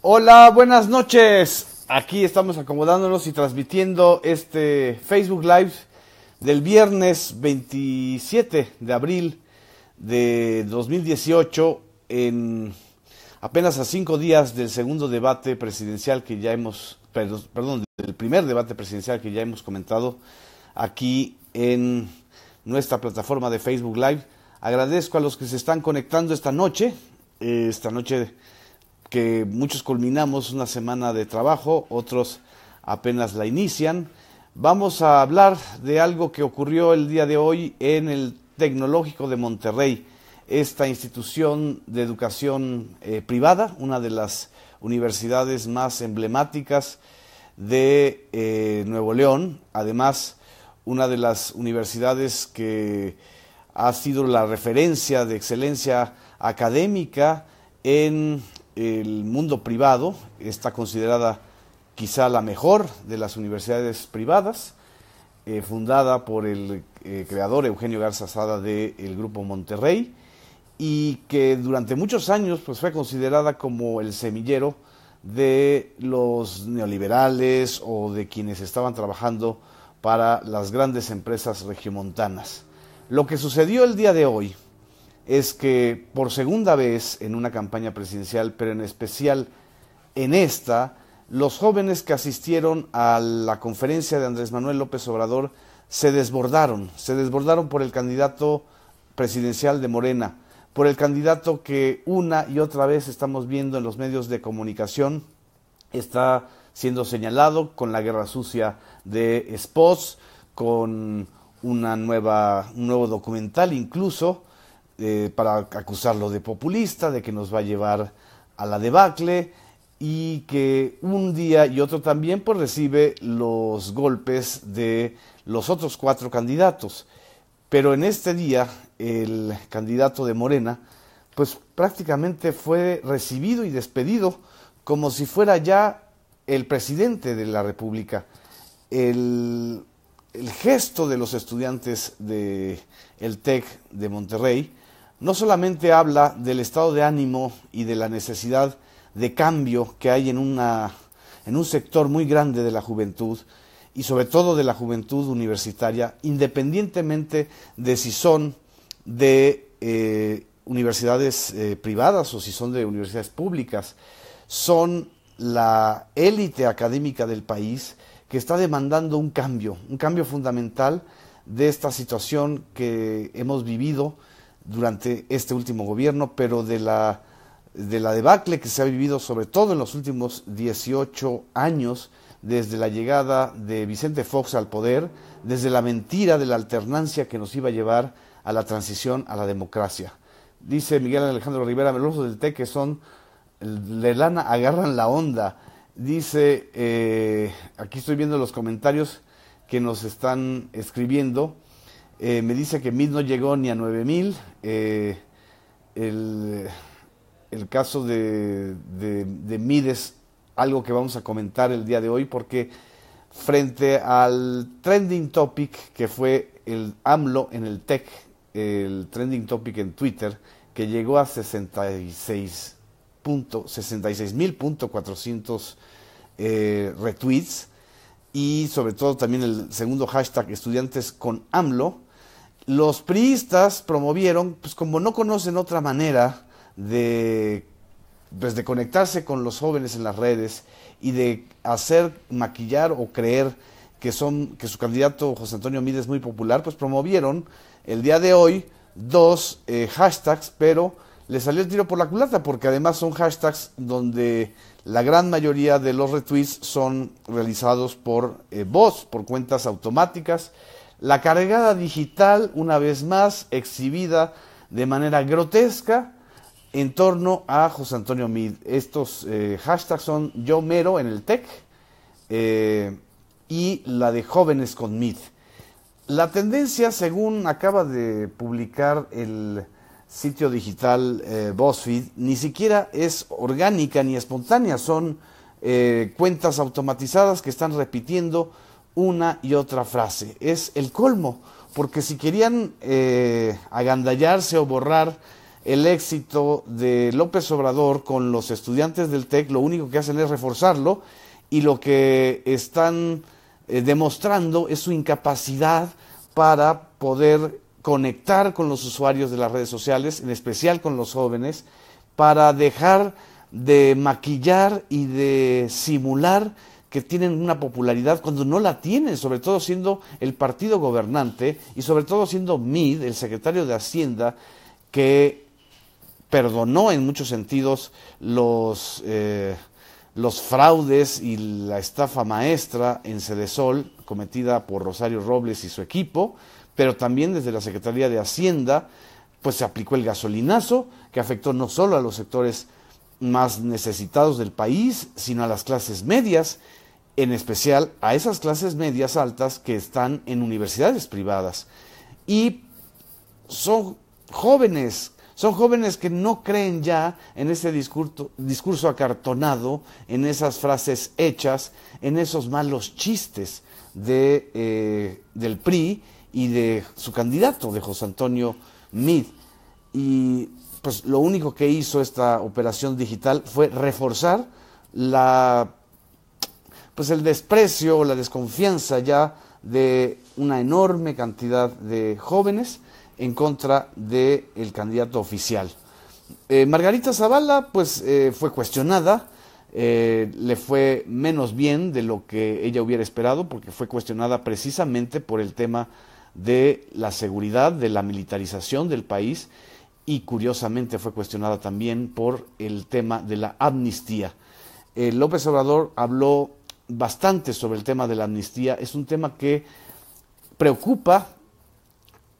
Hola, buenas noches. Aquí estamos acomodándonos y transmitiendo este Facebook Live del viernes 27 de abril de 2018, en apenas a 5 días del segundo debate presidencial que ya hemos, perdón, del primer debate presidencial que ya hemos comentado aquí en nuestra plataforma de Facebook Live. Agradezco a los que se están conectando esta noche que muchos culminamos una semana de trabajo, otros apenas la inician. Vamos a hablar de algo que ocurrió el día de hoy en el Tecnológico de Monterrey, esta institución de educación privada, una de las universidades más emblemáticas de Nuevo León, además una de las universidades que ha sido la referencia de excelencia académica en el mundo privado. Está considerada quizá la mejor de las universidades privadas, fundada por el creador Eugenio Garza Sada del Grupo Monterrey, y que durante muchos años pues fue considerada como el semillero de los neoliberales o de quienes estaban trabajando para las grandes empresas regiomontanas. Lo que sucedió el día de hoy es que por segunda vez en una campaña presidencial, pero en especial en esta, los jóvenes que asistieron a la conferencia de Andrés Manuel López Obrador se desbordaron por el candidato presidencial de Morena, por el candidato que una y otra vez estamos viendo en los medios de comunicación, está siendo señalado con la guerra sucia de spots, con un nuevo documental incluso, para acusarlo de populista, de que nos va a llevar a la debacle, y que un día y otro también pues recibe los golpes de los otros 4 candidatos. Pero en este día el candidato de Morena pues prácticamente fue recibido y despedido como si fuera ya el presidente de la República. El gesto de los estudiantes del TEC de Monterrey no solamente habla del estado de ánimo y de la necesidad de cambio que hay en un sector muy grande de la juventud, y sobre todo de la juventud universitaria, independientemente de si son de universidades privadas o si son de universidades públicas. Son la élite académica del país que está demandando un cambio fundamental de esta situación que hemos vivido durante este último gobierno, pero de la debacle que se ha vivido sobre todo en los últimos 18 años, desde la llegada de Vicente Fox al poder, desde la mentira de la alternancia que nos iba a llevar a la transición a la democracia. Dice Miguel Alejandro Rivera, los del TEC que son de lana agarran la onda. Dice, aquí estoy viendo los comentarios que nos están escribiendo. Me dice que MID no llegó ni a 9,000. El caso de MID es algo que vamos a comentar el día de hoy, porque frente al trending topic que fue el AMLO en el TEC, el trending topic en Twitter, que llegó a 66,400 retweets, y sobre todo también el segundo hashtag estudiantes con AMLO, los priistas promovieron, pues como no conocen otra manera de conectarse con los jóvenes en las redes y de hacer maquillar o creer que su candidato José Antonio Meade es muy popular, pues promovieron el día de hoy 2 hashtags, pero le salió el tiro por la culata, porque además son hashtags donde la gran mayoría de los retweets son realizados por bots, por cuentas automáticas. La cargada digital, una vez más, exhibida de manera grotesca en torno a José Antonio Meade. Estos hashtags son Yo Mero en el TEC y la de Jóvenes con Meade. La tendencia, según acaba de publicar el sitio digital BuzzFeed, ni siquiera es orgánica ni espontánea, son cuentas automatizadas que están repitiendo una y otra frase. Es el colmo, porque si querían agandallarse o borrar el éxito de López Obrador con los estudiantes del TEC, lo único que hacen es reforzarlo, y lo que están demostrando es su incapacidad para poder conectar con los usuarios de las redes sociales, en especial con los jóvenes, para dejar de maquillar y de simular que tienen una popularidad cuando no la tienen, sobre todo siendo el partido gobernante y sobre todo siendo Meade, el secretario de Hacienda, que perdonó en muchos sentidos los fraudes y la estafa maestra en Sedesol cometida por Rosario Robles y su equipo, pero también desde la Secretaría de Hacienda pues se aplicó el gasolinazo, que afectó no solo a los sectores más necesitados del país, sino a las clases medias, en especial a esas clases medias altas que están en universidades privadas. Y son jóvenes que no creen ya en ese discurso acartonado, en esas frases hechas, en esos malos chistes del PRI y de su candidato, de José Antonio Meade. Y pues lo único que hizo esta operación digital fue reforzar el desprecio o la desconfianza ya de una enorme cantidad de jóvenes en contra del candidato oficial. Margarita Zavala pues fue cuestionada, le fue menos bien de lo que ella hubiera esperado, porque fue cuestionada precisamente por el tema de la seguridad, de la militarización del país, y curiosamente fue cuestionada también por el tema de la amnistía. López Obrador habló bastante sobre el tema de la amnistía. Es un tema que preocupa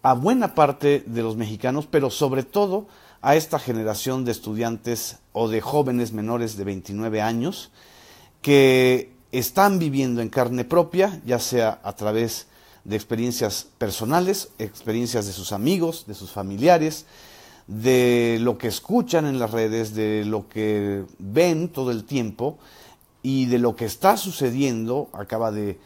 a buena parte de los mexicanos, pero sobre todo a esta generación de estudiantes o de jóvenes menores de 29 años que están viviendo en carne propia, ya sea a través de experiencias personales, experiencias de sus amigos, de sus familiares, de lo que escuchan en las redes, de lo que ven todo el tiempo y de lo que está sucediendo. Acaba de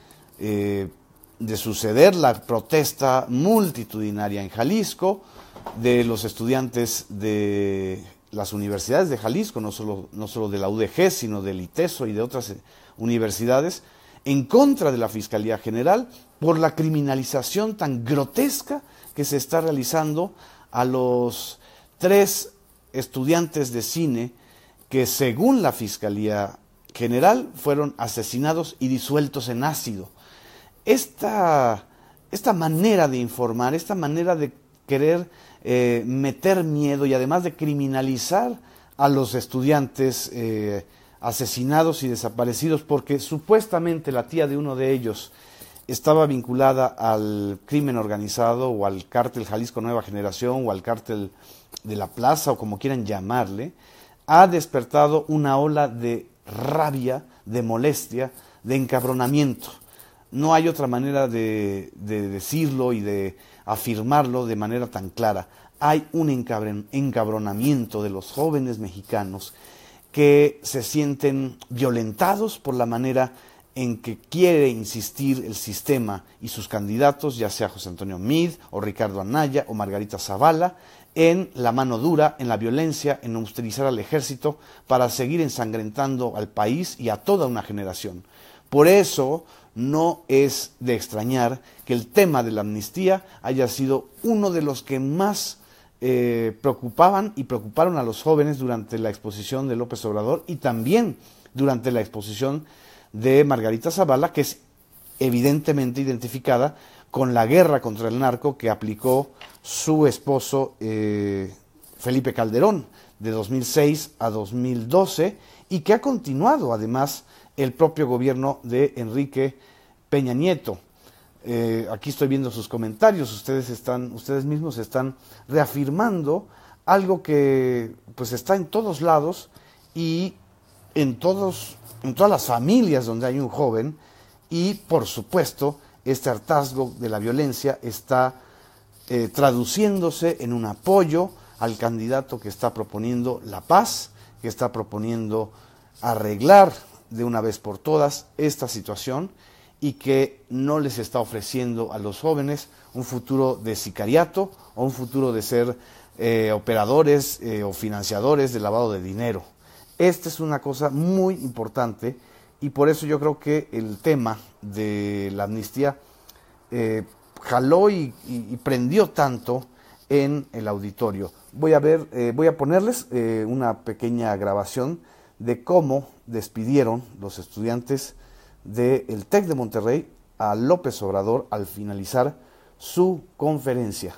suceder la protesta multitudinaria en Jalisco de los estudiantes de las universidades de Jalisco, no solo de la UDG, sino del ITESO y de otras universidades, en contra de la Fiscalía General por la criminalización tan grotesca que se está realizando a los 3 estudiantes de cine que, según la Fiscalía General, fueron asesinados y disueltos en ácido. Esta manera de informar, esta manera de querer meter miedo y además de criminalizar a los estudiantes asesinados y desaparecidos porque supuestamente la tía de uno de ellos estaba vinculada al crimen organizado o al cártel Jalisco Nueva Generación o al cártel de la Plaza o como quieran llamarle, ha despertado una ola de rabia, de molestia, de encabronamiento. No hay otra manera de decirlo y de afirmarlo de manera tan clara. Hay un encabronamiento de los jóvenes mexicanos que se sienten violentados por la manera en que quiere insistir el sistema y sus candidatos, ya sea José Antonio Meade o Ricardo Anaya o Margarita Zavala, en la mano dura, en la violencia, en utilizar al ejército para seguir ensangrentando al país y a toda una generación. Por eso no es de extrañar que el tema de la amnistía haya sido uno de los que más preocupaban y preocuparon a los jóvenes durante la exposición de López Obrador y también durante la exposición de Margarita Zavala, que es evidentemente identificada con la guerra contra el narco que aplicó su esposo Felipe Calderón de 2006 a 2012 y que ha continuado además el propio gobierno de Enrique Peña Nieto. Aquí estoy viendo sus comentarios, ustedes mismos están reafirmando algo que pues está en todos lados y en todas las familias donde hay un joven, y por supuesto este hartazgo de la violencia está traduciéndose en un apoyo al candidato que está proponiendo la paz, que está proponiendo arreglar de una vez por todas esta situación y que no les está ofreciendo a los jóvenes un futuro de sicariato o un futuro de ser operadores o financiadores de lavado de dinero. Esta es una cosa muy importante y por eso yo creo que el tema de la amnistía jaló y prendió tanto en el auditorio. Voy a ponerles una pequeña grabación de cómo despidieron los estudiantes del TEC de Monterrey a López Obrador al finalizar su conferencia.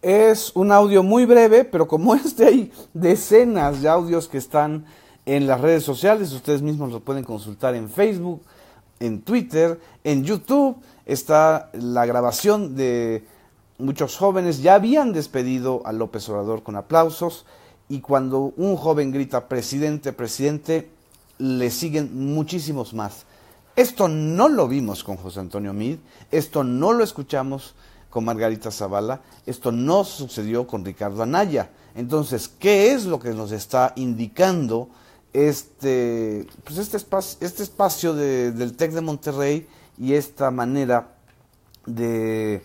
Es un audio muy breve, pero como hay decenas de audios que están en las redes sociales, ustedes mismos lo pueden consultar en Facebook, en Twitter, en YouTube. Está la grabación de muchos jóvenes, ya habían despedido a López Obrador con aplausos, y cuando un joven grita presidente, presidente, le siguen muchísimos más. Esto no lo vimos con José Antonio Meade, esto no lo escuchamos con Margarita Zavala, esto no sucedió con Ricardo Anaya. Entonces, ¿qué es lo que nos está indicando este espacio del TEC de Monterrey y esta manera de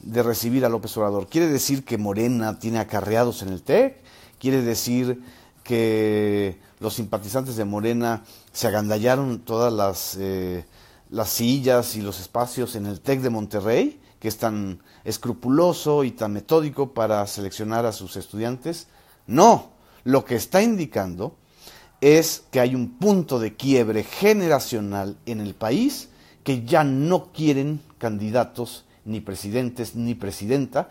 recibir a López Obrador? ¿Quiere decir que Morena tiene acarreados en el TEC? ¿Quiere decir que los simpatizantes de Morena se agandallaron todas las sillas y los espacios en el TEC de Monterrey, que es tan escrupuloso y tan metódico para seleccionar a sus estudiantes? No, lo que está indicando es que hay un punto de quiebre generacional en el país, que ya no quieren candidatos, ni presidentes, ni presidenta,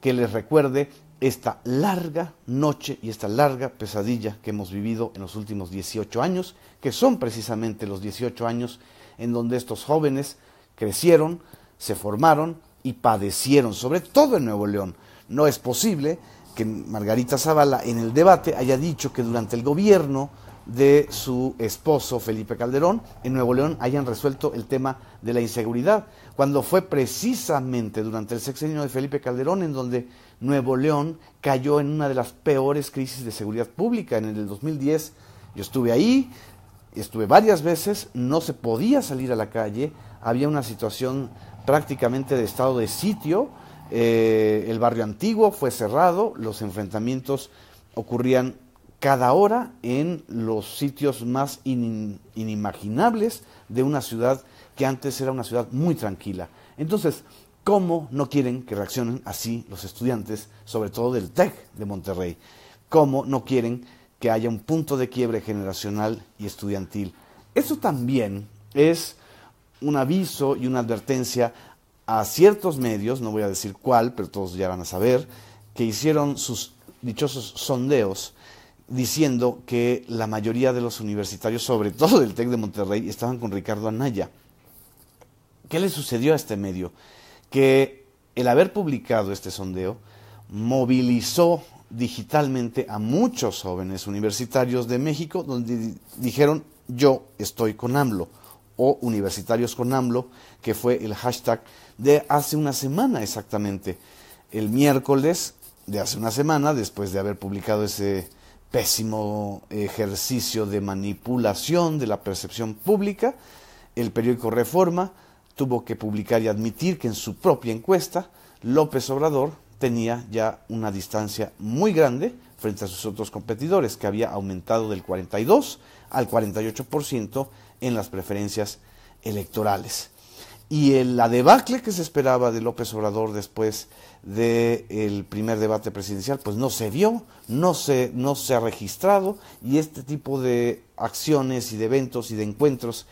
que les recuerde esta larga noche y esta larga pesadilla que hemos vivido en los últimos 18 años, que son precisamente los 18 años en donde estos jóvenes crecieron, se formaron y padecieron, sobre todo en Nuevo León. No es posible que Margarita Zavala en el debate haya dicho que durante el gobierno de su esposo Felipe Calderón, en Nuevo León hayan resuelto el tema de la inseguridad, cuando fue precisamente durante el sexenio de Felipe Calderón en donde Nuevo León cayó en una de las peores crisis de seguridad pública. En el 2010 yo estuve ahí, estuve varias veces, no se podía salir a la calle, había una situación prácticamente de estado de sitio, el barrio antiguo fue cerrado, los enfrentamientos ocurrían cada hora en los sitios más inimaginables de una ciudad que antes era una ciudad muy tranquila. Entonces, ¿cómo no quieren que reaccionen así los estudiantes, sobre todo del TEC de Monterrey? ¿Cómo no quieren que haya un punto de quiebre generacional y estudiantil? Eso también es un aviso y una advertencia a ciertos medios, no voy a decir cuál, pero todos ya van a saber, que hicieron sus dichosos sondeos diciendo que la mayoría de los universitarios, sobre todo del TEC de Monterrey, estaban con Ricardo Anaya. ¿Qué le sucedió a este medio? Que el haber publicado este sondeo movilizó digitalmente a muchos jóvenes universitarios de México, donde dijeron yo estoy con AMLO, o universitarios con AMLO, que fue el hashtag de hace una semana exactamente. El miércoles de hace una semana, después de haber publicado ese pésimo ejercicio de manipulación de la percepción pública, el periódico Reforma tuvo que publicar y admitir que en su propia encuesta López Obrador tenía ya una distancia muy grande frente a sus otros competidores, que había aumentado del 42 al 48% en las preferencias electorales. Y la debacle que se esperaba de López Obrador después del primer debate presidencial, pues no se vio, no se ha registrado, y este tipo de acciones y de eventos y de encuentros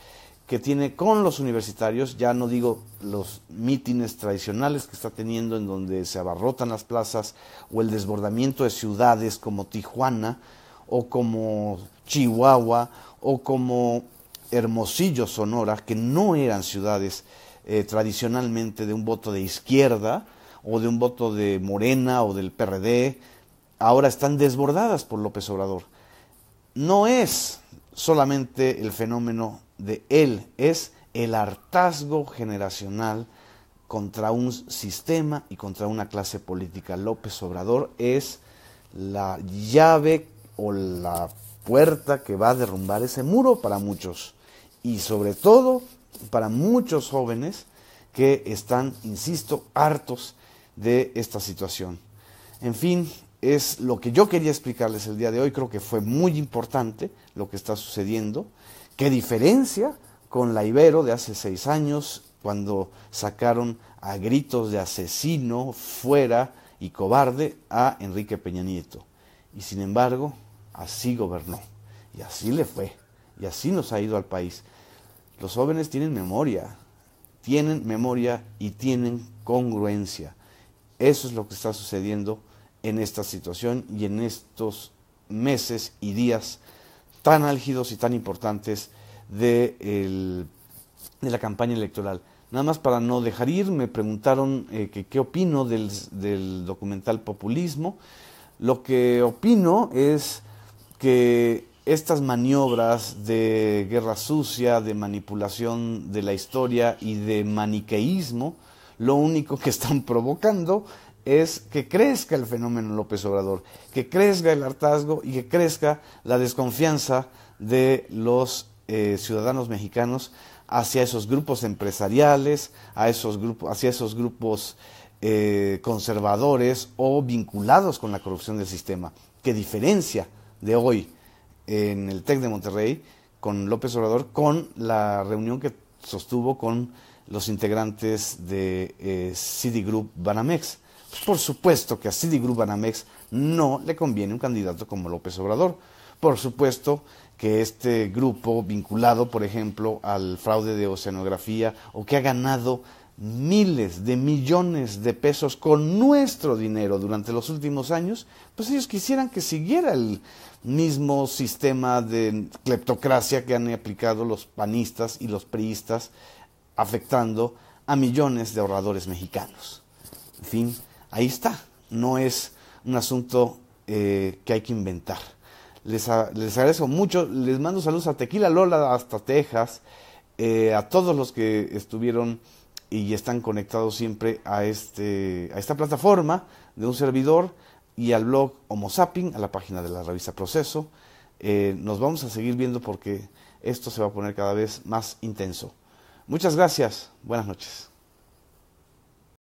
que tiene con los universitarios, ya no digo los mítines tradicionales que está teniendo en donde se abarrotan las plazas, o el desbordamiento de ciudades como Tijuana, o como Chihuahua, o como Hermosillo, Sonora, que no eran ciudades tradicionalmente de un voto de izquierda, o de un voto de Morena, o del PRD, ahora están desbordadas por López Obrador. No es solamente el fenómeno de él, es el hartazgo generacional contra un sistema y contra una clase política. López Obrador es la llave o la puerta que va a derrumbar ese muro para muchos, y sobre todo para muchos jóvenes que están, insisto, hartos de esta situación. En fin, es lo que yo quería explicarles el día de hoy. Creo que fue muy importante lo que está sucediendo, que diferencia con la Ibero de hace 6 años, cuando sacaron a gritos de asesino, fuera y cobarde a Enrique Peña Nieto. Y sin embargo, así gobernó, y así le fue, y así nos ha ido al país. Los jóvenes tienen memoria y tienen congruencia. Eso es lo que está sucediendo en esta situación y en estos meses y días tan álgidos y tan importantes de la campaña electoral. Nada más para no dejar ir, me preguntaron qué opino del documental Populismo. Lo que opino es que estas maniobras de guerra sucia, de manipulación de la historia y de maniqueísmo, lo único que están provocando es que crezca el fenómeno López Obrador, que crezca el hartazgo y que crezca la desconfianza de los ciudadanos mexicanos hacia esos grupos empresariales, hacia esos grupos conservadores o vinculados con la corrupción del sistema, que diferencia de hoy en el TEC de Monterrey con López Obrador, con la reunión que sostuvo con los integrantes de Citigroup Banamex. Pues por supuesto que a Citigroup Banamex no le conviene un candidato como López Obrador. Por supuesto que este grupo vinculado, por ejemplo, al fraude de oceanografía, o que ha ganado miles de millones de pesos con nuestro dinero durante los últimos años, pues ellos quisieran que siguiera el mismo sistema de cleptocracia que han aplicado los panistas y los priistas, afectando a millones de ahorradores mexicanos. En fin, ahí está. No es un asunto que hay que inventar. Les agradezco mucho. Les mando saludos a Tequila Lola hasta Texas, a todos los que estuvieron y están conectados siempre a esta plataforma de un servidor, y al blog Homo Zapping, a la página de la revista Proceso. Nos vamos a seguir viendo porque esto se va a poner cada vez más intenso. Muchas gracias. Buenas noches.